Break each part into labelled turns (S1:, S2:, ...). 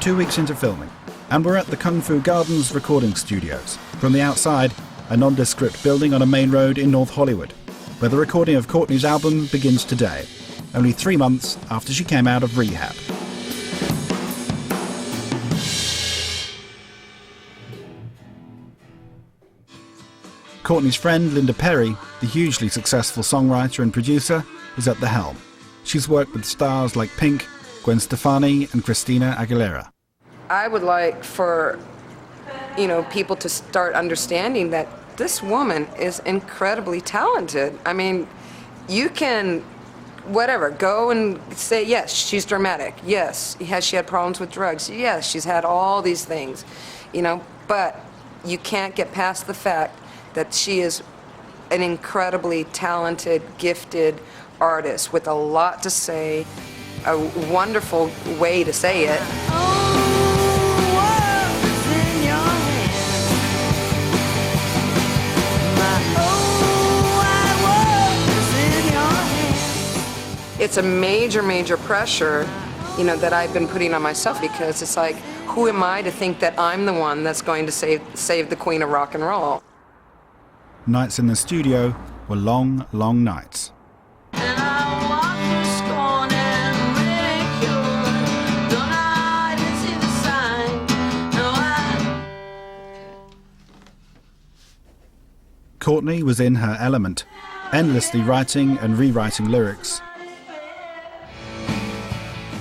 S1: 2 weeks into filming, and we're at the Kung Fu Gardens recording studios. From the outside, a nondescript building on a main road in North Hollywood, where the recording of Courtney's album begins today, only 3 months after she came out of rehab. Courtney's friend Linda Perry, the hugely successful songwriter and producer, is at the helm. She's worked with stars like Pink, Gwen Stefani and Christina Aguilera.
S2: I would like for, people to start understanding that this woman is incredibly talented. I mean, you can, go and say, yes, she's dramatic. Yes, has she had problems with drugs? Yes, she's had all these things, but you can't get past the fact that she is an incredibly talented, gifted artist with a lot to say, a wonderful way to say it. It's a major, major pressure, that I've been putting on myself, because it's like, who am I to think that I'm the one that's going to save the queen of rock and roll?
S1: Nights in the studio were long, long nights. Courtney was in her element, endlessly writing and rewriting lyrics.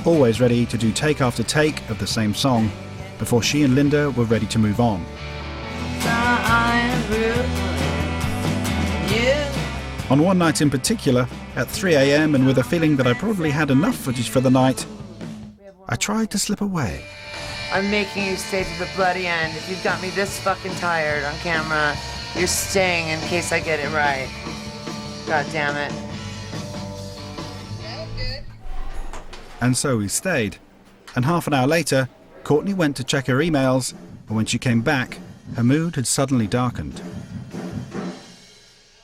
S1: Always ready to do take after take of the same song before she and Linda were ready to move on. On one night in particular, at 3 a.m. and with a feeling that I probably had enough footage for the night, I tried to slip away.
S3: I'm making you stay to the bloody end. If you've got me this fucking tired on camera, you're staying in case I get it right. God damn it.
S1: And so we stayed. And half an hour later, Courtney went to check her emails, and when she came back, her mood had suddenly darkened.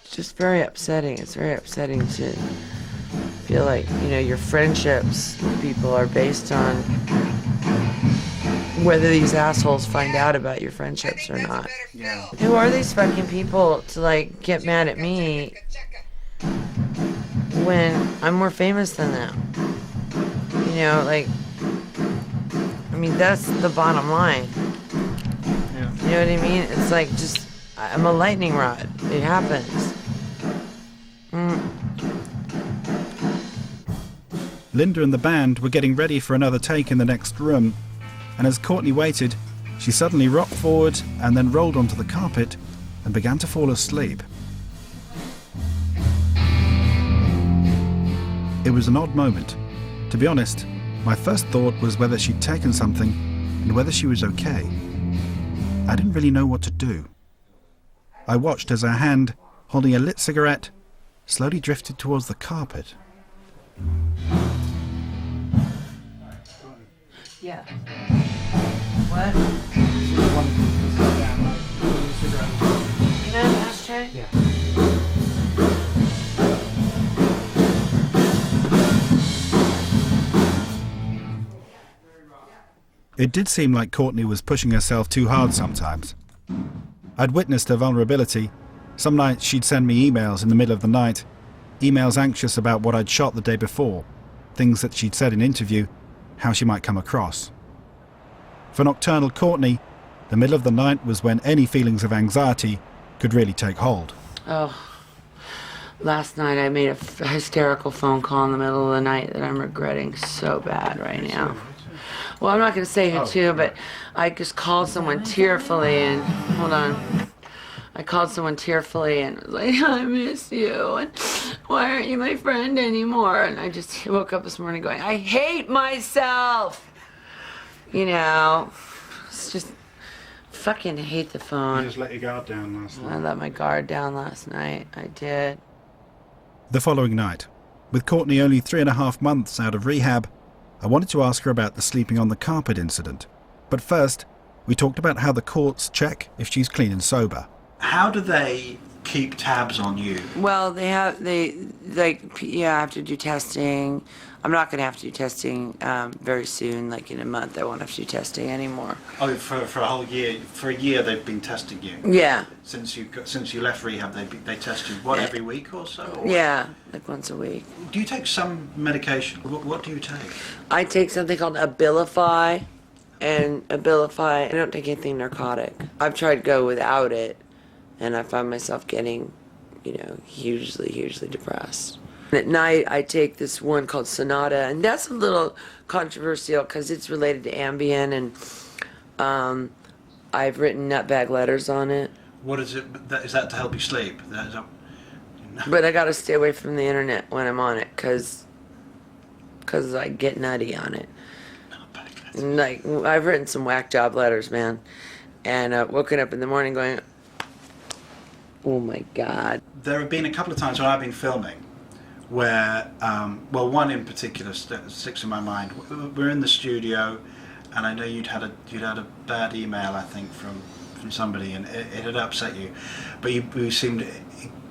S3: It's just very upsetting. It's very upsetting to feel like, your friendships with people are based on whether these assholes find out about your friendships or not.
S1: Yeah.
S3: Who are these fucking people to, get mad at me when I'm more famous than them? That's the bottom line.
S1: Yeah.
S3: You know what I mean? It's like, I'm a lightning rod. It happens.
S1: Linda and the band were getting ready for another take in the next room, and as Courtney waited, she suddenly rocked forward and then rolled onto the carpet and began to fall asleep. It was an odd moment. To be honest, my first thought was whether she'd taken something and whether she was okay. I didn't really know what to do. I watched as her hand, holding a lit cigarette, slowly drifted towards the carpet.
S3: Yeah. What? You know an ashtray?
S1: Yeah. It did seem like Courtney was pushing herself too hard sometimes. I'd witnessed her vulnerability. Some nights she'd send me emails in the middle of the night, emails anxious about what I'd shot the day before, things that she'd said in interview, how she might come across. For nocturnal Courtney, the middle of the night was when any feelings of anxiety could really take hold.
S3: Oh, last night I made a hysterical phone call in the middle of the night that I'm regretting so bad right now. Well, I'm not going to say who to, but I just called someone tearfully and, hold on. I called someone tearfully and was like, I miss you, and why aren't you my friend anymore? And I just woke up this morning going, I hate myself! It's just, fucking hate the phone.
S1: You just let your guard down last night.
S3: I let my guard down last night. I did.
S1: The following night, with Courtney only 3.5 months out of rehab, I wanted to ask her about the sleeping on the carpet incident. But first, we talked about how the courts check if she's clean and sober.
S4: How do they keep tabs on you?
S3: Well, I have to do testing. I'm not going to have to do testing very soon, like in a month. I won't have to do testing anymore.
S4: Oh, for a whole year? For a year they've been testing you?
S3: Yeah.
S4: Since you left rehab, they test you, what, every week or so? Or
S3: Yeah, like once a week.
S4: do you take some medication? What do you take?
S3: I take something called Abilify, and Abilify, I don't take anything narcotic. I've tried to go without it, and I find myself getting, hugely depressed. At night, I take this one called Sonata, and that's a little controversial because it's related to Ambien, and I've written nutbag letters on it.
S4: What is it? Is that to help you sleep?
S3: But I gotta stay away from the internet when I'm on it, cause I get nutty on it. And, like, I've written some whack job letters, man, and woken up in the morning going, oh my God.
S4: There have been a couple of times when I've been filming where, one in particular sticks in my mind. We're in the studio, and I know you'd had a bad email, I think, from somebody, and it had upset you, but you seemed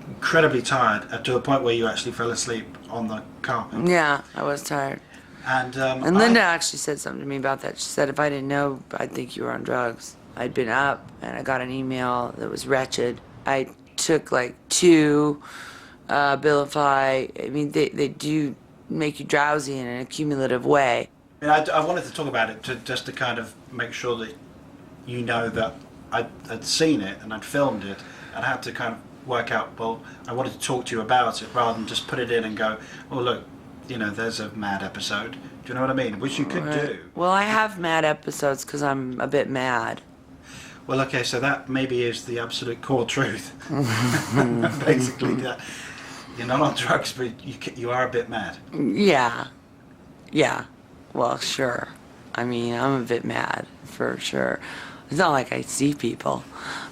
S4: incredibly tired to the point where you actually fell asleep on the carpet.
S3: Yeah, I was tired.
S4: And
S3: Linda actually said something to me about that. She said, if I didn't know, I'd think you were on drugs. I'd been up, and I got an email that was wretched. I took like 2 Abilify. I mean, they do make you drowsy in an accumulative way.
S4: I wanted to talk about it just to kind of make sure that you know that I'd seen it and I'd filmed it, and I had to kind of work out, well, I wanted to talk to you about it rather than just put it in and go, well, look, there's a mad episode. Do you know what I mean? Which you could do.
S3: Well, I have mad episodes because I'm a bit mad.
S4: Well, okay, so that maybe is the absolute core truth. Basically, that you're not on drugs, but you are a bit mad.
S3: Yeah. Well, sure. I mean, I'm a bit mad, for sure. It's not like I see people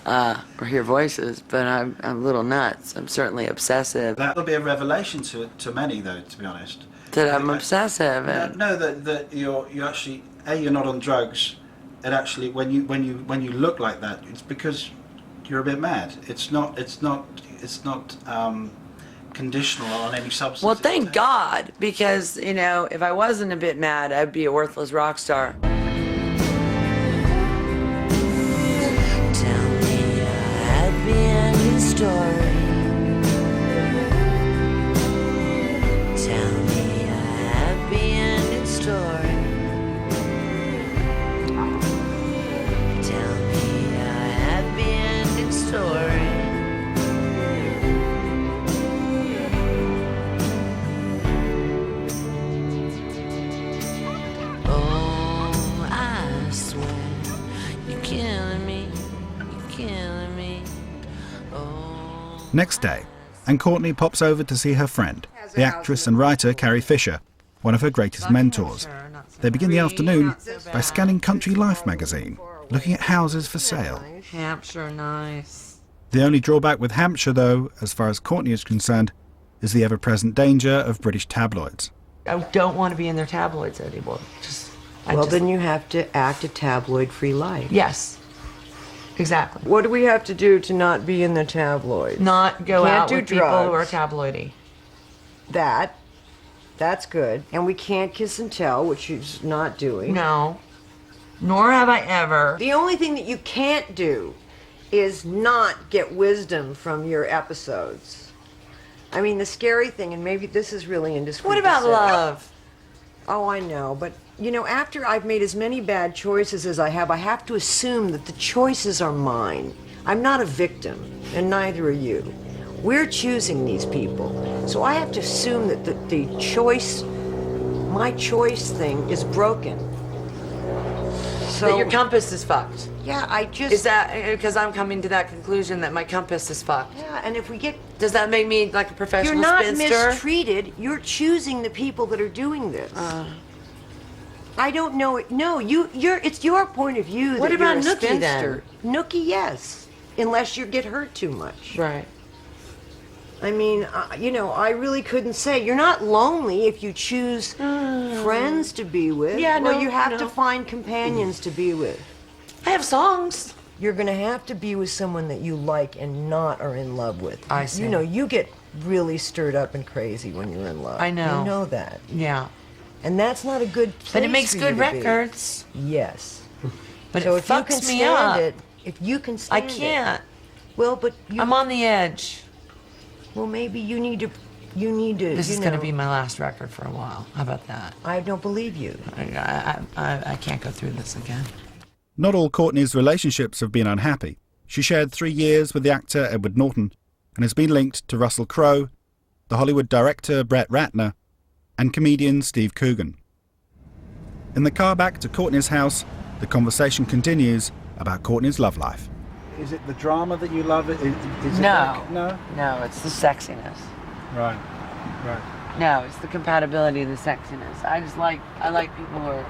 S3: or hear voices, but I'm a little nuts. I'm certainly obsessive.
S4: That will be a revelation to many, though, to be honest.
S3: That I'm obsessive.
S4: No, that you're actually you're not on drugs, and actually when you look like that, it's because you're a bit mad. It's not conditional on any substance.
S3: Well, thank God, because if I wasn't a bit mad, I'd be a worthless rock star. Story. Tell me a happy ending story. Tell me a happy ending story. Oh, I swear, you're killing me, you're killing me.
S1: Next day, and Courtney pops over to see her friend, the actress and writer Carrie Fisher, one of her greatest mentors. They begin the afternoon by scanning Country Life magazine, looking at houses for sale.
S3: Hampshire, nice.
S1: The only drawback with Hampshire, though, as far as Courtney is concerned, is the ever-present danger of British tabloids.
S3: I don't want to be in their tabloids anymore.
S5: Then you have to act a tabloid-free life.
S3: Yes. Exactly.
S5: What do we have to do to not be in the tabloids?
S3: Not go
S5: Can't
S3: out
S5: do
S3: with people who are
S5: drugs.
S3: tabloidy.
S5: That's good. And we can't kiss and tell, which she's not doing.
S3: No. Nor have I ever.
S5: The only thing that you can't do is not get wisdom from your episodes. I mean, the scary thing, and maybe this is really indiscreet.
S3: What about
S5: to say.
S3: love?
S5: Oh, I know, but after I've made as many bad choices as I have to assume that the choices are mine. I'm not a victim, and neither are you. We're choosing these people, so I have to assume that my choice thing is broken. So
S3: That your compass is fucked.
S5: yeah,
S3: Is that because I'm coming to that conclusion that my compass is fucked?
S5: yeah, and if we get
S3: Does that make me like a professional
S5: you're not
S3: spinster?
S5: mistreated. You're choosing the people that are doing this. I don't know it. No, it's your point of view.
S3: What
S5: that
S3: about
S5: you're a
S3: Nookie, then?
S5: spinster. Nookie, yes, unless you get hurt too much.
S3: Right.
S5: I mean, I really couldn't say. You're not lonely if you choose friends to be with.
S3: Yeah,
S5: well,
S3: no,
S5: you have
S3: no.
S5: to find companions to be with.
S3: I have songs.
S5: you're going to have to be with someone that you like and not are in love with.
S3: I see.
S5: You know, you get really stirred up and crazy when you're in love.
S3: I know.
S5: You know that.
S3: Yeah.
S5: And that's not a good place
S3: But it makes
S5: for
S3: good
S5: you to be.
S3: records.
S5: Yes.
S3: But
S5: So
S3: it
S5: if you can
S3: fucks me
S5: stand
S3: up.
S5: it, if you can
S3: I
S5: stand it.
S3: can't.
S5: Well, but you...
S3: I'm on the edge.
S5: Well, maybe you need to,
S3: This
S5: you
S3: is
S5: know...
S3: going to be my last record for a while. How about that?
S5: I don't believe you.
S3: I can't go through this again.
S1: Not all Courtney's relationships have been unhappy. She shared 3 years with the actor Edward Norton and has been linked to Russell Crowe, the Hollywood director Brett Ratner, and comedian Steve Coogan. In the car back to Courtney's house, the conversation continues about Courtney's love life.
S4: Is it the drama that you love? Is it
S3: No.
S4: no?
S3: No, it's the sexiness.
S4: Right. Right.
S3: No, it's the compatibility and the sexiness. I like people who are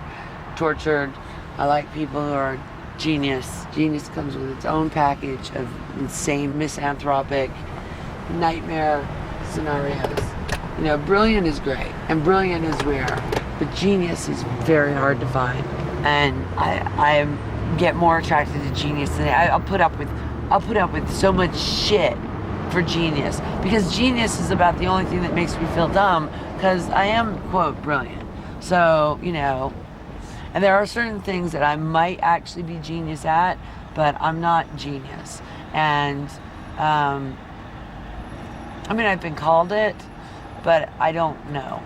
S3: tortured. I like people who are genius. Genius comes with its own package of insane, misanthropic, nightmare scenarios. You know, brilliant is great, and brilliant is rare, but genius is very hard to find. And I get more attracted to genius than I'll put up with so much shit for genius, because genius is about the only thing that makes me feel dumb, because I am, quote, brilliant. So, you know, and there are certain things that I might actually be genius at, but I'm not genius. And I mean, I've been called it, but I don't know.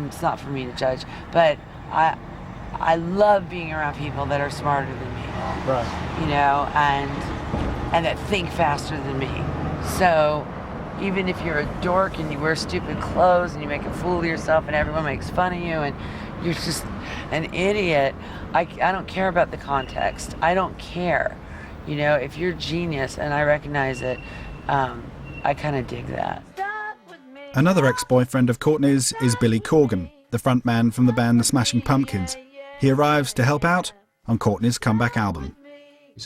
S3: It's not for me to judge. But I love being around people that are smarter than me.
S4: Right.
S3: You know, and that think faster than me. So even if you're a dork and you wear stupid clothes and you make a fool of yourself and everyone makes fun of you and you're just an idiot, I don't care about the context. I don't care. You know, if you're genius and I recognize it, I kind of dig that.
S1: Another ex-boyfriend of Courtney's is Billy Corgan, the frontman from the band The Smashing Pumpkins. He arrives to help out on Courtney's comeback album.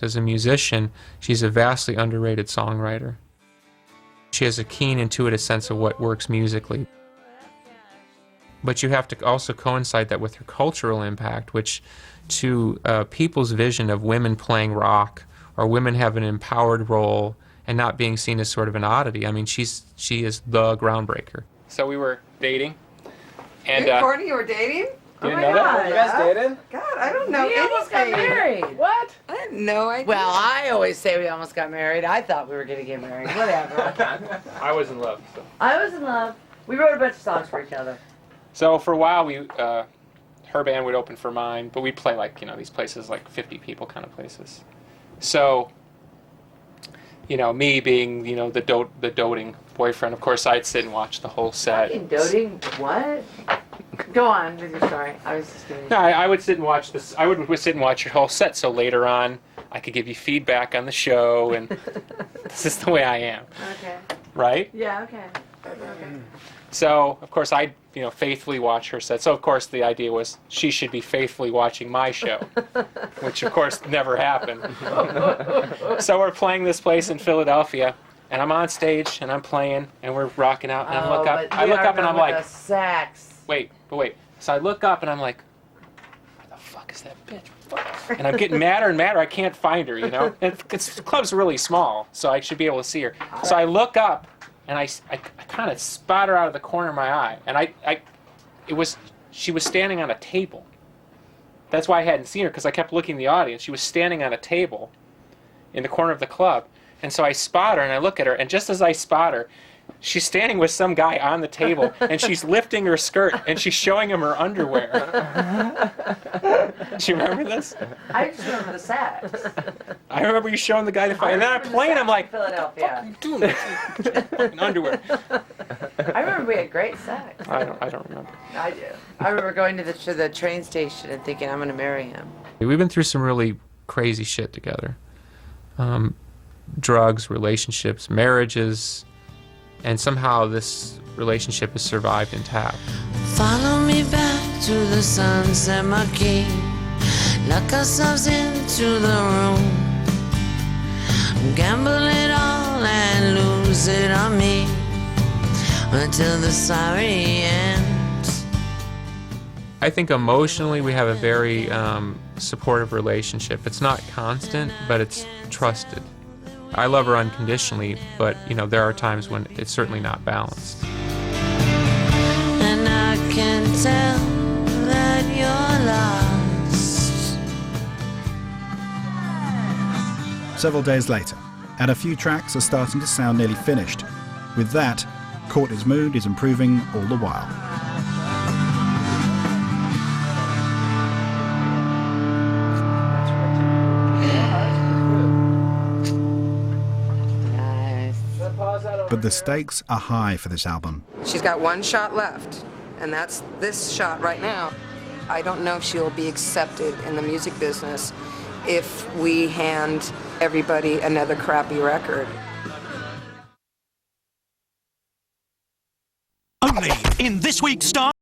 S6: As a musician, she's a vastly underrated songwriter. She has a keen, intuitive sense of what works musically. But you have to also coincide that with her cultural impact, which to people's vision of women playing rock or women having an empowered role and not being seen as sort of an oddity. I mean, she is the groundbreaker. So we were dating. And
S2: You and Courtney, you were dating?
S6: didn't know that? You guys dated?
S2: God, I don't know
S3: We almost got
S2: anything.
S3: married.
S6: What?
S2: I had no idea.
S3: Well, I always say we almost got married. I thought we were going to get married. Whatever.
S6: I was in love. So.
S3: I was in love. We wrote a bunch of songs for each other.
S6: So for a while, her band would open for mine, but we'd play like, you know, these places like 50 people kind of places. So, you know, me being, you know, the doting boyfriend, of course, I'd sit and watch the whole set.
S3: Fucking doting? What? Go on with your story. I was just kidding.
S6: No, I would sit and watch this. I would sit and watch your whole set, so later on, I could give you feedback on the show, and this is the way I am.
S3: Okay.
S6: Right?
S3: Yeah, okay. Okay.
S6: So, of course, I, you know, faithfully watch her set. So, of course, the idea was she should be faithfully watching my show, which, of course, never happened. So we're playing this place in Philadelphia, and I'm on stage, and I'm playing, and we're rocking out, and I look up, and I'm like,
S3: sax.
S6: wait. So I look up, and I'm like, where the fuck is that bitch? And I'm getting madder and madder. I can't find her, you know? The club's really small, so I should be able to see her. So I look up, and I kind of spot her out of the corner of my eye. And she was standing on a table. That's why I hadn't seen her, because I kept looking in the audience. She was standing on a table in the corner of the club. And so I spot her, and I look at her, and just as I spot her, she's standing with some guy on the table, and she's lifting her skirt, and she's showing him her underwear. Do you remember this?
S3: I just remember the sax.
S6: I remember you showing the guy the fight, and then I'm playing, I'm like,
S3: Philadelphia.
S6: what are you doing? Fucking underwear.
S3: I remember we had great sex.
S6: I don't remember.
S3: I do. I remember going to the train station and thinking I'm going to marry him.
S6: We've been through some really crazy shit together. Drugs, relationships, marriages, and somehow this relationship has survived intact.
S7: Follow me back to the sunset, my king. Lock ourselves into the room. Gamble it all and lose it on me until the sorry ends.
S6: I think emotionally we have a very supportive relationship. It's not constant, but it's trusted. I love her unconditionally, but you know, there are times when it's certainly not balanced.
S7: And I can tell that you're lost.
S1: Several days later, and a few tracks are starting to sound nearly finished. With that, Courtney's mood is improving all the while. But the stakes are high for this album.
S2: She's got one shot left, and that's this shot right now. I don't know if she'll be accepted in the music business if we hand everybody another crappy record.
S8: Only in this week's Star.